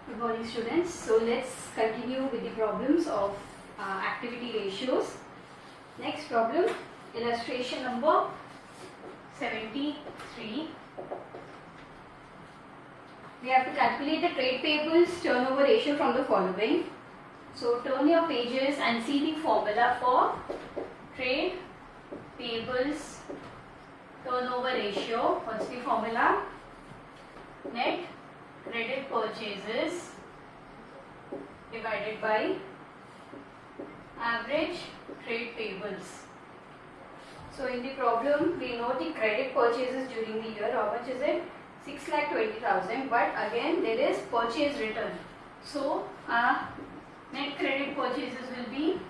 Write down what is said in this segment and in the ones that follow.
Good morning students. So let's continue with the problems of activity ratios. Next problem, illustration number 73. We have to calculate the trade payables turnover ratio from the following. So turn your pages and see the formula for trade payables turnover ratio. What's the formula? Net credit purchases divided by average trade payables. So in the problem we know the credit purchases during the year. How much is it? 6,20,000, but again there is purchase return. So net credit purchases will be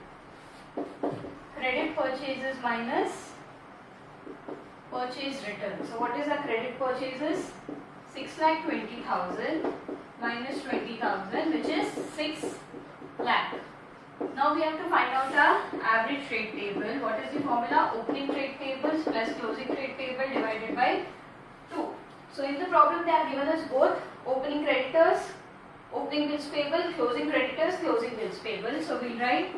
credit purchases minus purchase return. So what is our credit purchases? 6,20,000 minus 20,000, which is 6 lakh. Now we have to find out our average trade payable. What is the formula? Opening trade payables plus closing trade payable divided by 2. So in the problem they have given us both opening creditors, opening bills payable, closing creditors, closing bills payable. So we'll write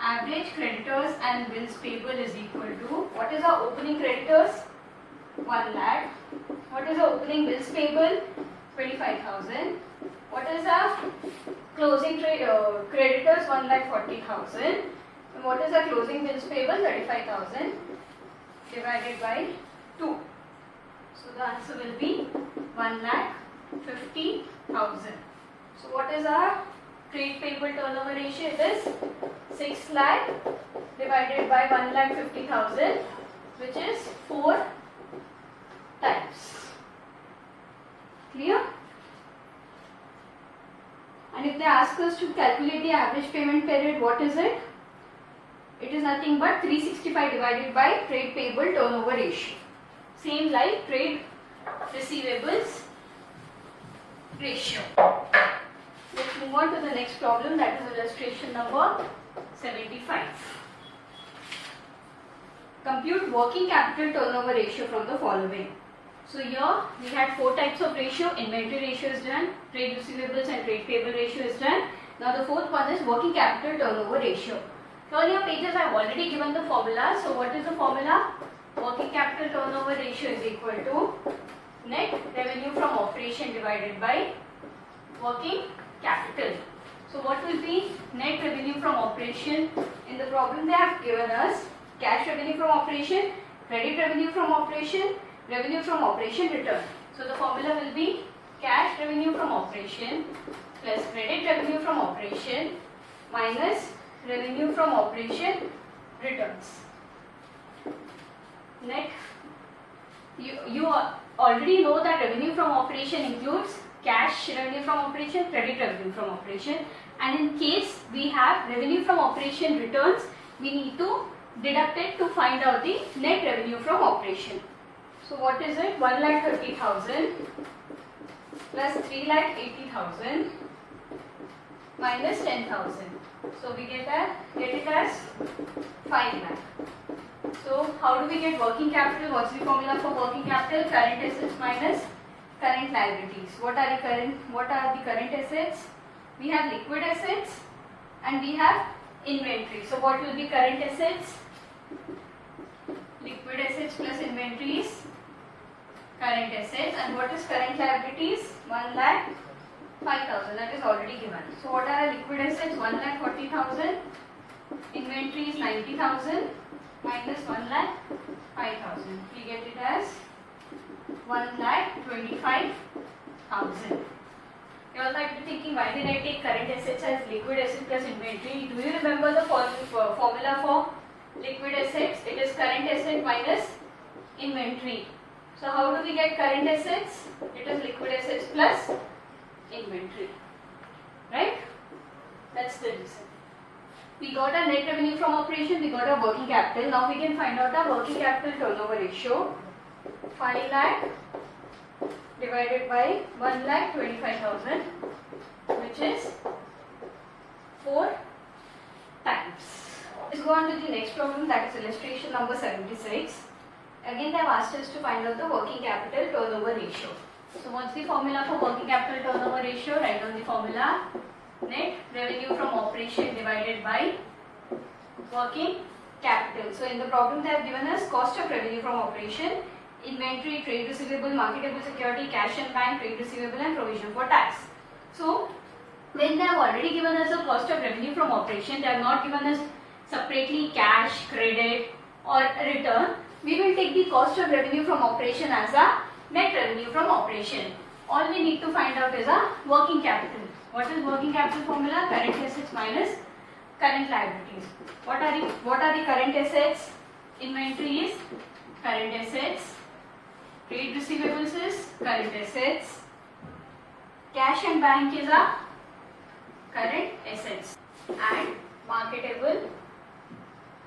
average creditors and bills payable is equal to, what is our opening creditors? 1 lakh. What is our opening bills payable? 25,000. What is our closing creditors? 1,40,000. And what is our closing bills payable? 35,000 divided by 2. So the answer will be 1,50,000. So what is our trade payable turnover ratio? It is 6 lakh divided by 1,50,000, which is 4 times. Clear? And if they ask us to calculate the average payment period, what is it? It is nothing but 365 divided by trade payable turnover ratio. Same like trade receivables ratio. Let's move on to the next problem, that is illustration number 75. Compute working capital turnover ratio from the following. So here we had 4 types of ratio. Inventory ratio is done, trade receivables and trade payable ratio is done. Now the fourth one is working capital turnover ratio. Turn your pages, I have already given the formula. So what is the formula? Working capital turnover ratio is equal to net revenue from operation divided by working capital. So what will be net revenue from operation? In the problem they have given us cash revenue from operation, credit revenue from operation, revenue from operation return. So the formula will be cash revenue from operation plus credit revenue from operation minus revenue from operation returns. Net, you already know that revenue from operation includes cash revenue from operation, credit revenue from operation, and in case we have revenue from operation returns, we need to deduct it to find out the net revenue from operation. So what is it? 1,30,000 plus 3,80,000 minus 10,000. So we get it as 5 lakh. So how do we get working capital? What's the formula for working capital? Current assets minus current liabilities. What are the current assets? We have liquid assets and we have inventory. So what will be current assets? Liquid assets plus inventories, current assets. And what is current liabilities? 1,05,000, that is already given. So what are our liquid assets? 1,40,000, inventories 90,000 minus 1,05,000. We get it as 1,25,000. You all might be thinking, why did I take current assets as liquid assets plus inventory? Do you remember the formula for liquid assets? It is current asset minus inventory. So how do we get current assets? It is liquid assets plus inventory. Right? That's the reason. We got our net revenue from operation, we got our working capital. Now we can find out our working capital turnover ratio. 5 lakh divided by 1,25,000, which is 4 times. Let's go on to the next problem, that is illustration number 76. Again they have asked us to find out the working capital turnover ratio. So what's the formula for working capital turnover ratio? Write down the formula. Net revenue from operation divided by working capital. So in the problem they have given us cost of revenue from operation, inventory, trade receivable, marketable security, cash and bank, trade receivable and provision for tax. So when they have already given us the cost of revenue from operation, they have not given us separately cash, credit or return. We will take the cost of revenue from operation as a net revenue from operation. All we need to find out is a working capital. What is working capital formula? Current assets minus current liabilities. What are the current assets? Inventory is current assets. Trade receivables is current assets. Cash and bank is a current assets. And marketable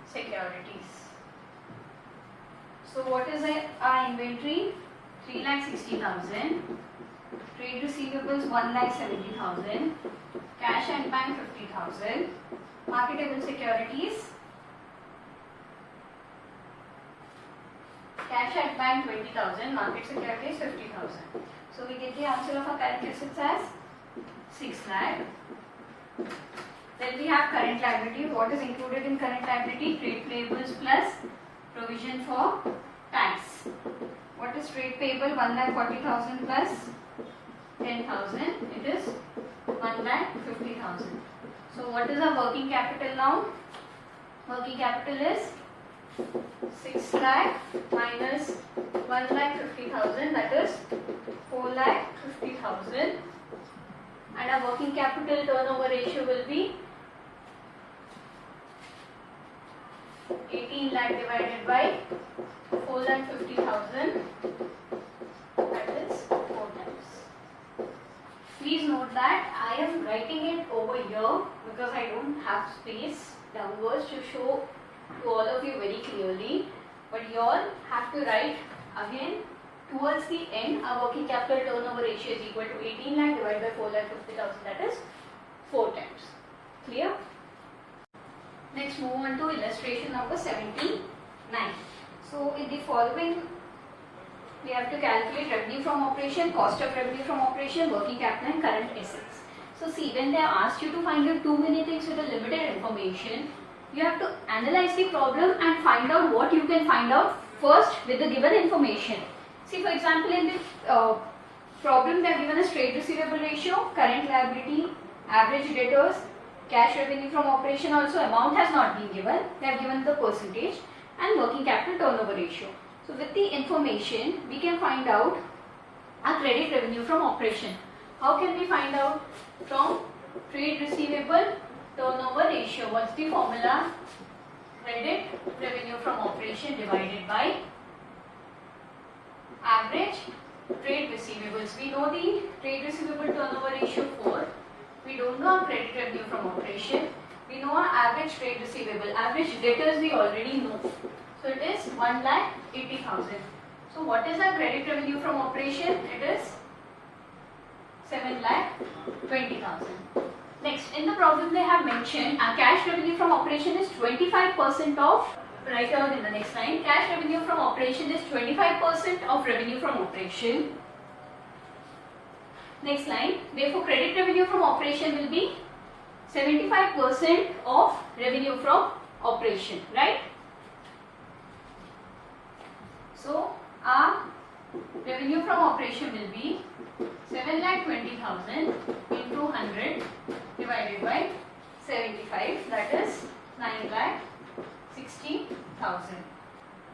securities. So what is our inventory? 3,60,000. Trade receivables 1,70,000. Cash and bank 50,000. Marketable securities. Cash at bank 20,000. Market securities 50,000. So we get the answer of our current assets as 6 lakh. Then we have current liability. What is included in current liability? Trade payables plus provision for tax. What is trade payable? 1,40,000 plus 10,000. It is 1,50,000. So what is our working capital now? Working capital is 6 lakh minus 1,50,000, that is 4,50,000. And our working capital turnover ratio will be 18 lakh divided by 4,50,000, that is 4 times. Please note that I am writing it over here because I don't have space downwards to show to all of you very clearly, but you all have to write again towards the end. Our working capital turnover ratio is equal to 18 lakh divided by 4,50,000, that is 4 times. Clear? Next move on to illustration number 79. So in the following we have to calculate revenue from operation, cost of revenue from operation, working capital and current assets. So see, when they have asked you to find out too many things with a limited information, you have to analyze the problem and find out what you can find out first with the given information. See, for example, in the problem they have given us trade receivable ratio, current liability, average debtors, cash revenue from operation also amount has not been given. They have given the percentage and working capital turnover ratio. So with the information we can find out a credit revenue from operation. How can we find out? From trade receivable turnover ratio. What's the formula? Credit revenue from operation divided by average trade receivables. We know the trade receivable turnover ratio 4. We don't know our credit revenue from operation. We know our average trade receivable. Average debtors we already know. So it is 1,80,000. So what is our credit revenue from operation? It is 7,20,000. Next, in the problem they have mentioned our cash revenue from operation is 25% of, write down in the next line, cash revenue from operation is 25% of revenue from operation. Next line, therefore credit revenue from operation will be 75% of revenue from operation, right? So our revenue from operation will be 7,20,000 into 100 divided by 75, that is 9,60,000.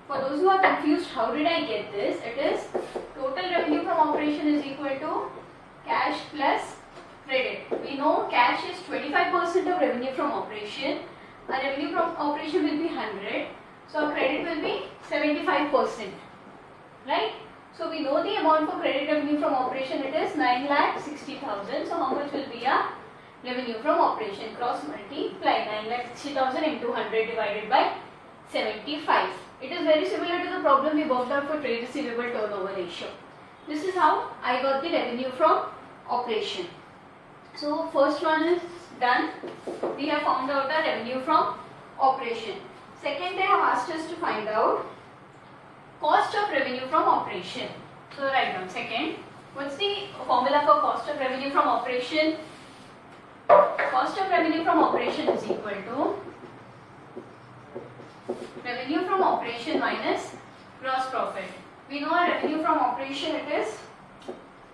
For those who are confused, how did I get this? It is total revenue from operation is equal to cash plus credit. We know cash is 25% of revenue from operation. Our revenue from operation will be 100. So our credit will be 75%. Right? So we know the amount for credit revenue from operation, it is 9,60,000. So how much will be our revenue from operation? Cross multiply 9,60,000 into 100 divided by 75. It is very similar to the problem we worked out for trade receivable turnover ratio. This is how I got the revenue from operation. So first one is done. We have found out our revenue from operation. Second, they have asked us to find out cost of revenue from operation. So write down second, What's the formula for cost of revenue from operation? Cost of revenue from operation is equal to revenue from operation minus gross profit. We know our revenue from operation, it is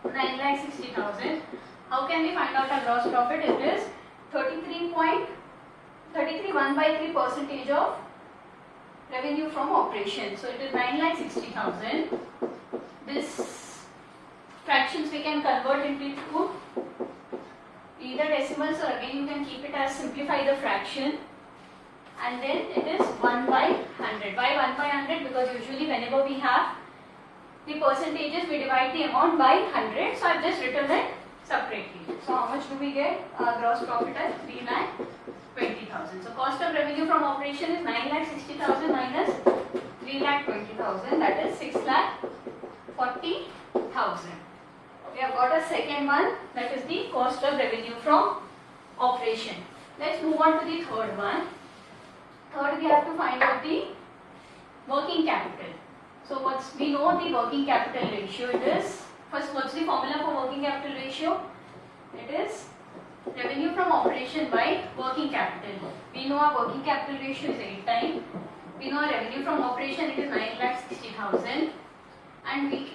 9,60,000. How can we find out our gross profit? It is 33.1/3 percentage of revenue from operation. So it is 9,60,000. This fractions we can convert into either decimals, or again you can keep it as simplify the fraction, and then it is 1/100. Why 1/100? Because usually whenever we have the percentages, we divide the amount by 100. So I have just written it separately. So how much do we get? Gross profit as 3,20,000. So cost of revenue from operation is 9,60,000 minus 3,20,000, that is 6,40,000. We have got a second one, that is the cost of revenue from operation. Let's move on to the third one. Third, we have to find out the working capital. So we know the working capital ratio. It is, first, what's the formula for working capital ratio? It is revenue from operation by working capital. We know our working capital ratio is 8 times. We know our revenue from operation, it is 9,60,000, and we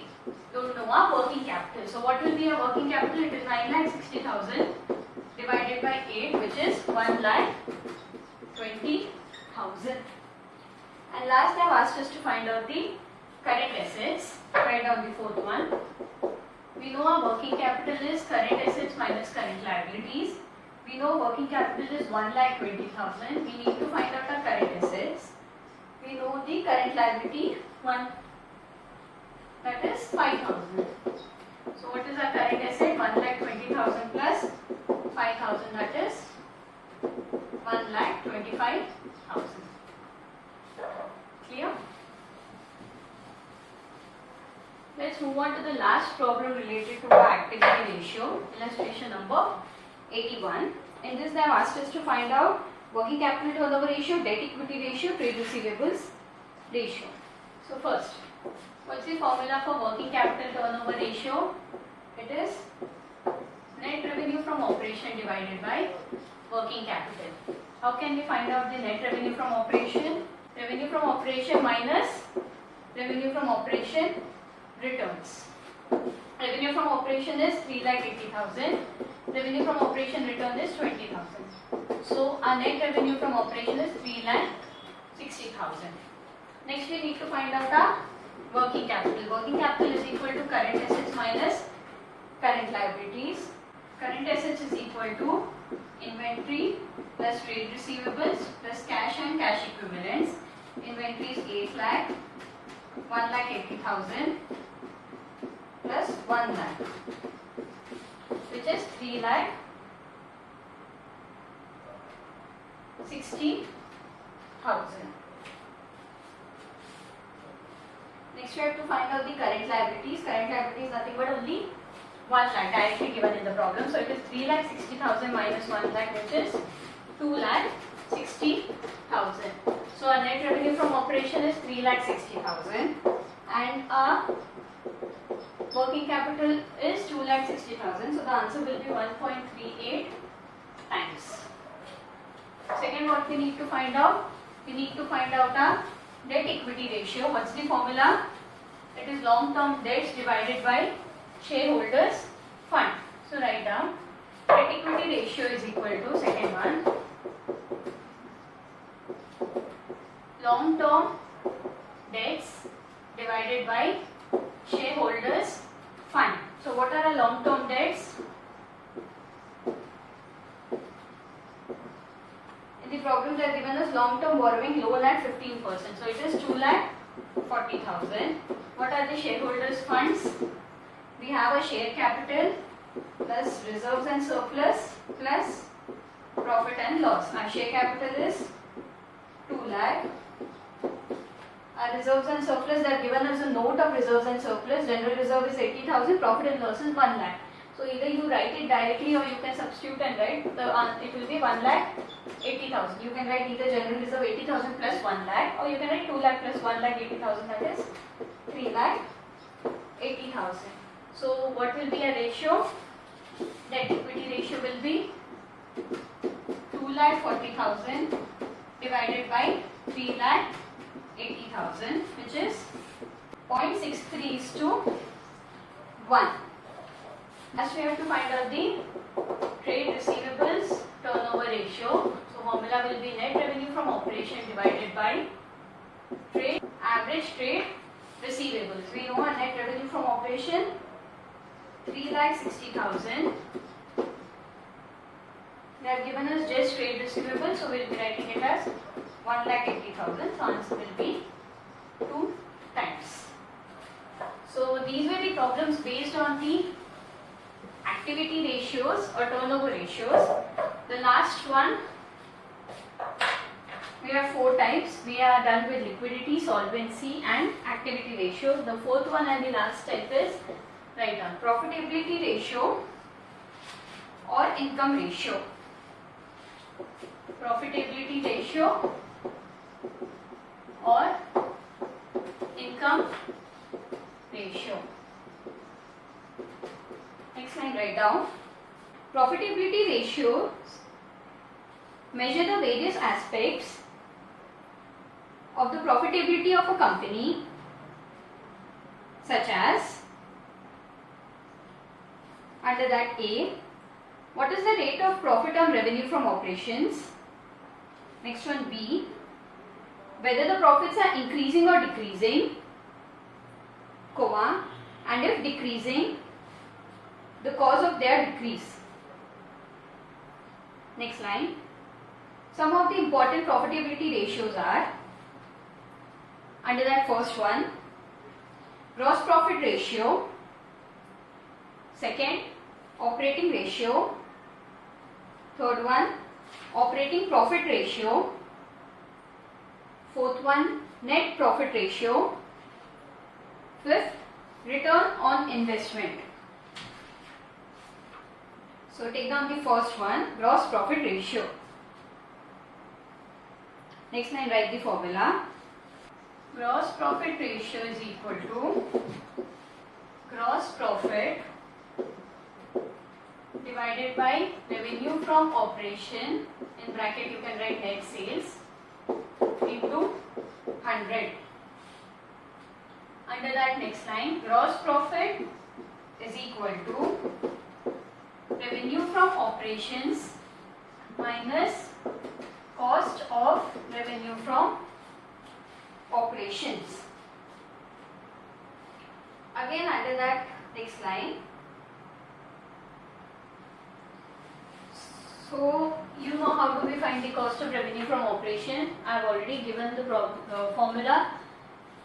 don't know our working capital. So what will be our working capital? It is 9,60,000 divided by 8, which is 1,20,000. And last they have asked us to find out the current assets. Write down the fourth one. We know our working capital is current assets minus current liabilities. We know working capital is 1,20,000. We need to find out our current assets. We know the current liability, that is 5,000. So what is our current asset? 1,20,000 plus 5,000, that is 1,25,000. Clear? Let's move on to the last problem related to our activity ratio, illustration number 81. In this they have asked us to find out working capital turnover ratio, debt equity ratio, trade receivables ratio. So first, what's the formula for working capital turnover ratio? It is net revenue from operation divided by working capital. How can we find out the net revenue from operation? Revenue from operation minus revenue from operation returns. Revenue from operation is 3,80,000. Revenue from operation return is 20,000. So our net revenue from operation is 3,60,000. Next we need to find out our working capital. Working capital is equal to current assets minus current liabilities. Current assets is equal to inventory plus trade receivables plus cash and cash equivalents. Inventory is 8 lakh, 1,80,000 plus 1 lakh, which is 3,60,000. Next we have to find out the current liabilities. Current liability is nothing but only 1 lakh directly given in the problem. So it is 3,60,000 minus 1 lakh, which is 2,60,000. So our net revenue from operation is 3,60,000 and our working capital is 2,60,000. So the answer will be 1.38 times. Second, what we need to find out? We need to find out our debt equity ratio. What's the formula? It is long term debts divided by shareholders fund. So write down debt equity ratio is equal to, second one, long term debts divided by shareholders fund. So what are our long term debts? In the problem they are given us long term borrowing loan at 15%. So it is 2,40,000. What are the shareholders funds? We have a share capital plus reserves and surplus plus profit and loss. Our share capital is 2 lakh. Our reserves and surplus, they are given as a note of reserves and surplus. General reserve is 80,000, profit and loss is 1 lakh. So either you write it directly or you can substitute and write it will be 1,80,000. You can write either general reserve 80,000 plus 1 lakh, or you can write 2 lakh plus 1,80,000, that is 3,80,000. So what will be a ratio? Debt equity ratio will be 2,40,000 divided by 3,80,000, which is 0.63:1. Next we have to find out the trade receivables turnover ratio. So formula will be net revenue from operation divided by average trade receivables. We know our net revenue from operation 3,60,000. They have given us just trade receivables, so we will be writing it as 1,80,000. So answer will be 2 times. So these were the problems based on the activity ratios or turnover ratios. The last one, we have 4 types. We are done with liquidity, solvency and activity ratio. The fourth one and the last type is write down profitability ratio or income ratio. Profitability ratio or income ratio. Next line, write down profitability ratios measure the various aspects of the profitability of a company, such as under that A, what is the rate of profit on revenue from operations? Next one, B, whether the profits are increasing or decreasing, comma, and if decreasing, the cause of their decrease. Next line, some of the important profitability ratios are under that first one, gross profit ratio, second, operating ratio, third one, operating profit ratio, fourth one, net profit ratio, fifth, return on investment. So take down the first one, gross profit ratio. Next line, write the formula. Gross profit ratio is equal to gross profit divided by revenue from operation, in bracket you can write net sales, into 100. Under that next line, gross profit is equal to revenue from operations minus cost of revenue from operations. Again under that next line, so you know how do we find the cost of revenue from operation. I have already given the formula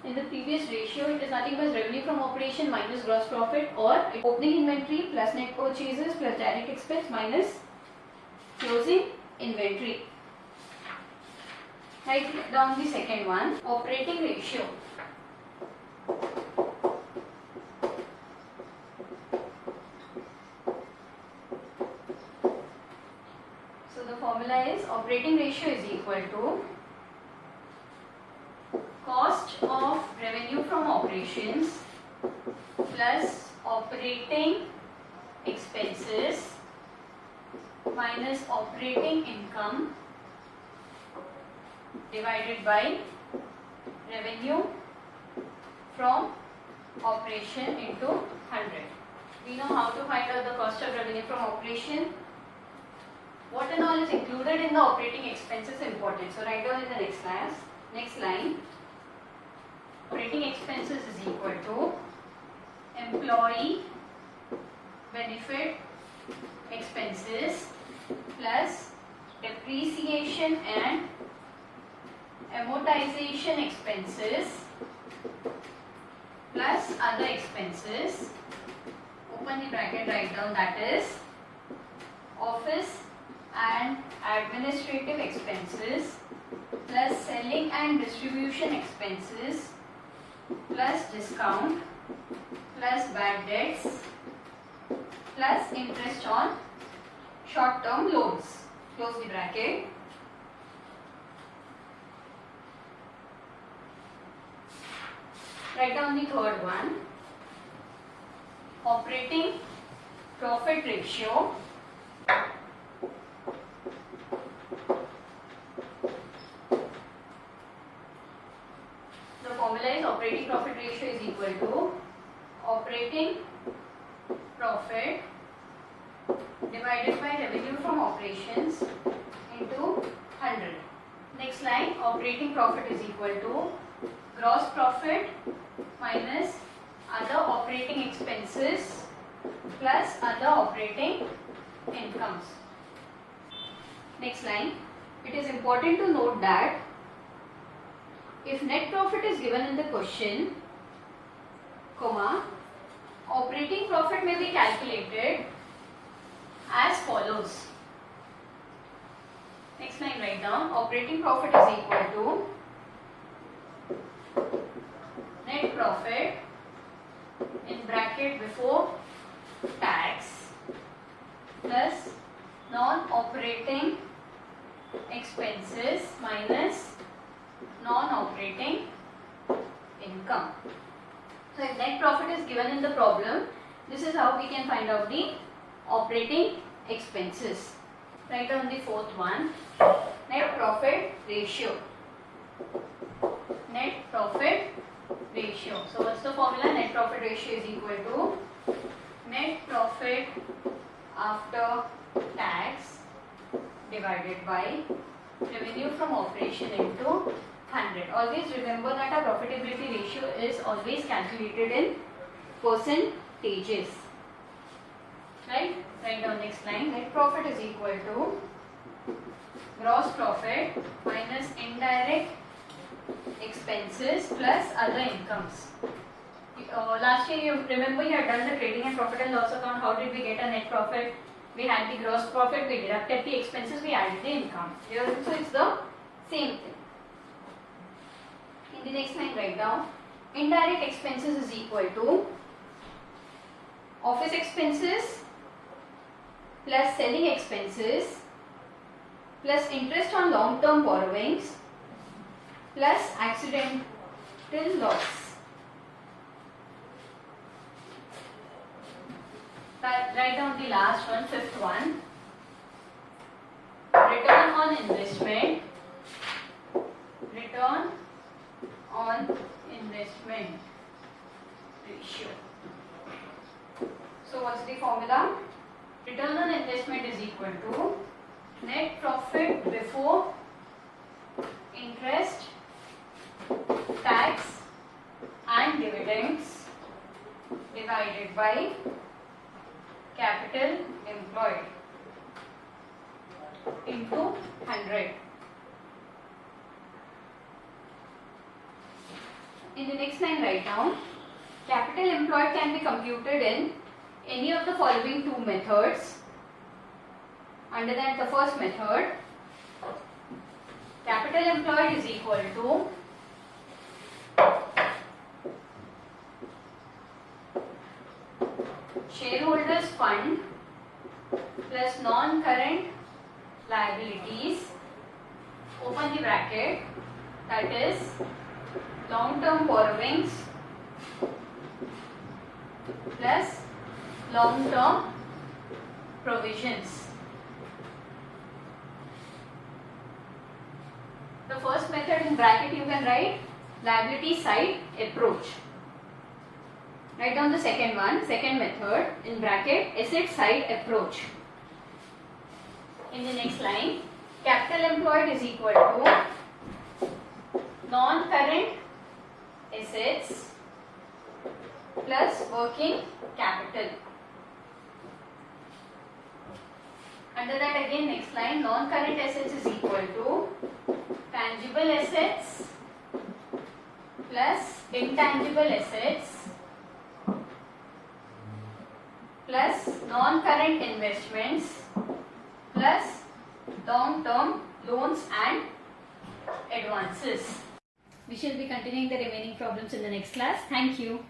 in the previous ratio. It is nothing but revenue from operation minus gross profit, or opening inventory plus net purchases plus direct expense minus closing inventory. Write down the second one, operating ratio. So the formula is operating ratio is equal to cost of revenue from operations plus operating expenses minus operating income divided by revenue from operation into 100. We know how to find out the cost of revenue from operation. What and all is included in the operating expenses important. So write down in the next line. Operating expenses is equal to employee benefit expenses plus depreciation and amortization expenses plus other expenses. Open the bracket, write down that is office and administrative expenses plus selling and distribution expenses plus discount plus bad debts plus interest on short term loans. Close the bracket. Write down the third one. operating profit ratio operating profit ratio is equal to operating profit divided by revenue from operations into 100. Next line, operating profit is equal to gross profit minus other operating expenses plus other operating incomes. Next line, it is important to note that if net profit is given in the question, comma, operating profit may be calculated as follows. Next line, write down operating profit is equal to net profit in bracket before tax plus non-operating expenses minus non-operating income. So if net profit is given in the problem, this is how we can find out the operating expenses. Write down the fourth one, net profit ratio. Net profit ratio. So what's the formula? Net profit ratio is equal to net profit after tax divided by revenue from operation into 100. Always remember that our profitability ratio is always calculated in percentages. Right? Write down next line. Net profit is equal to gross profit minus indirect expenses plus other incomes. Last year, you remember you had done the trading and profit and loss account. How did we get a net profit? We had the gross profit, we deducted the expenses, we added the income. Here also it's the same thing. In the next line, write down indirect expenses is equal to office expenses plus selling expenses plus interest on long-term borrowings plus accidental loss. Write down the last one, fifth one. Return on investment. Return on investment ratio. So what's the formula? Return on investment is equal to net profit before interest, tax and dividends divided by capital employed into 100. In the next line, write down capital employed can be computed in any of the following two methods. Under that, the first method, capital employed is equal to shareholders fund plus non-current liabilities, open the bracket, that is long-term borrowings plus long-term provisions. The first method in bracket you can write liability side approach. Write down the second one, second method in bracket asset side approach. In the next line, capital employed is equal to non-current assets plus working capital. Under that again, next line, non-current assets is equal to tangible assets plus intangible assets plus non-current investments plus long-term loans and advances. We shall be continuing the remaining problems in the next class. Thank you.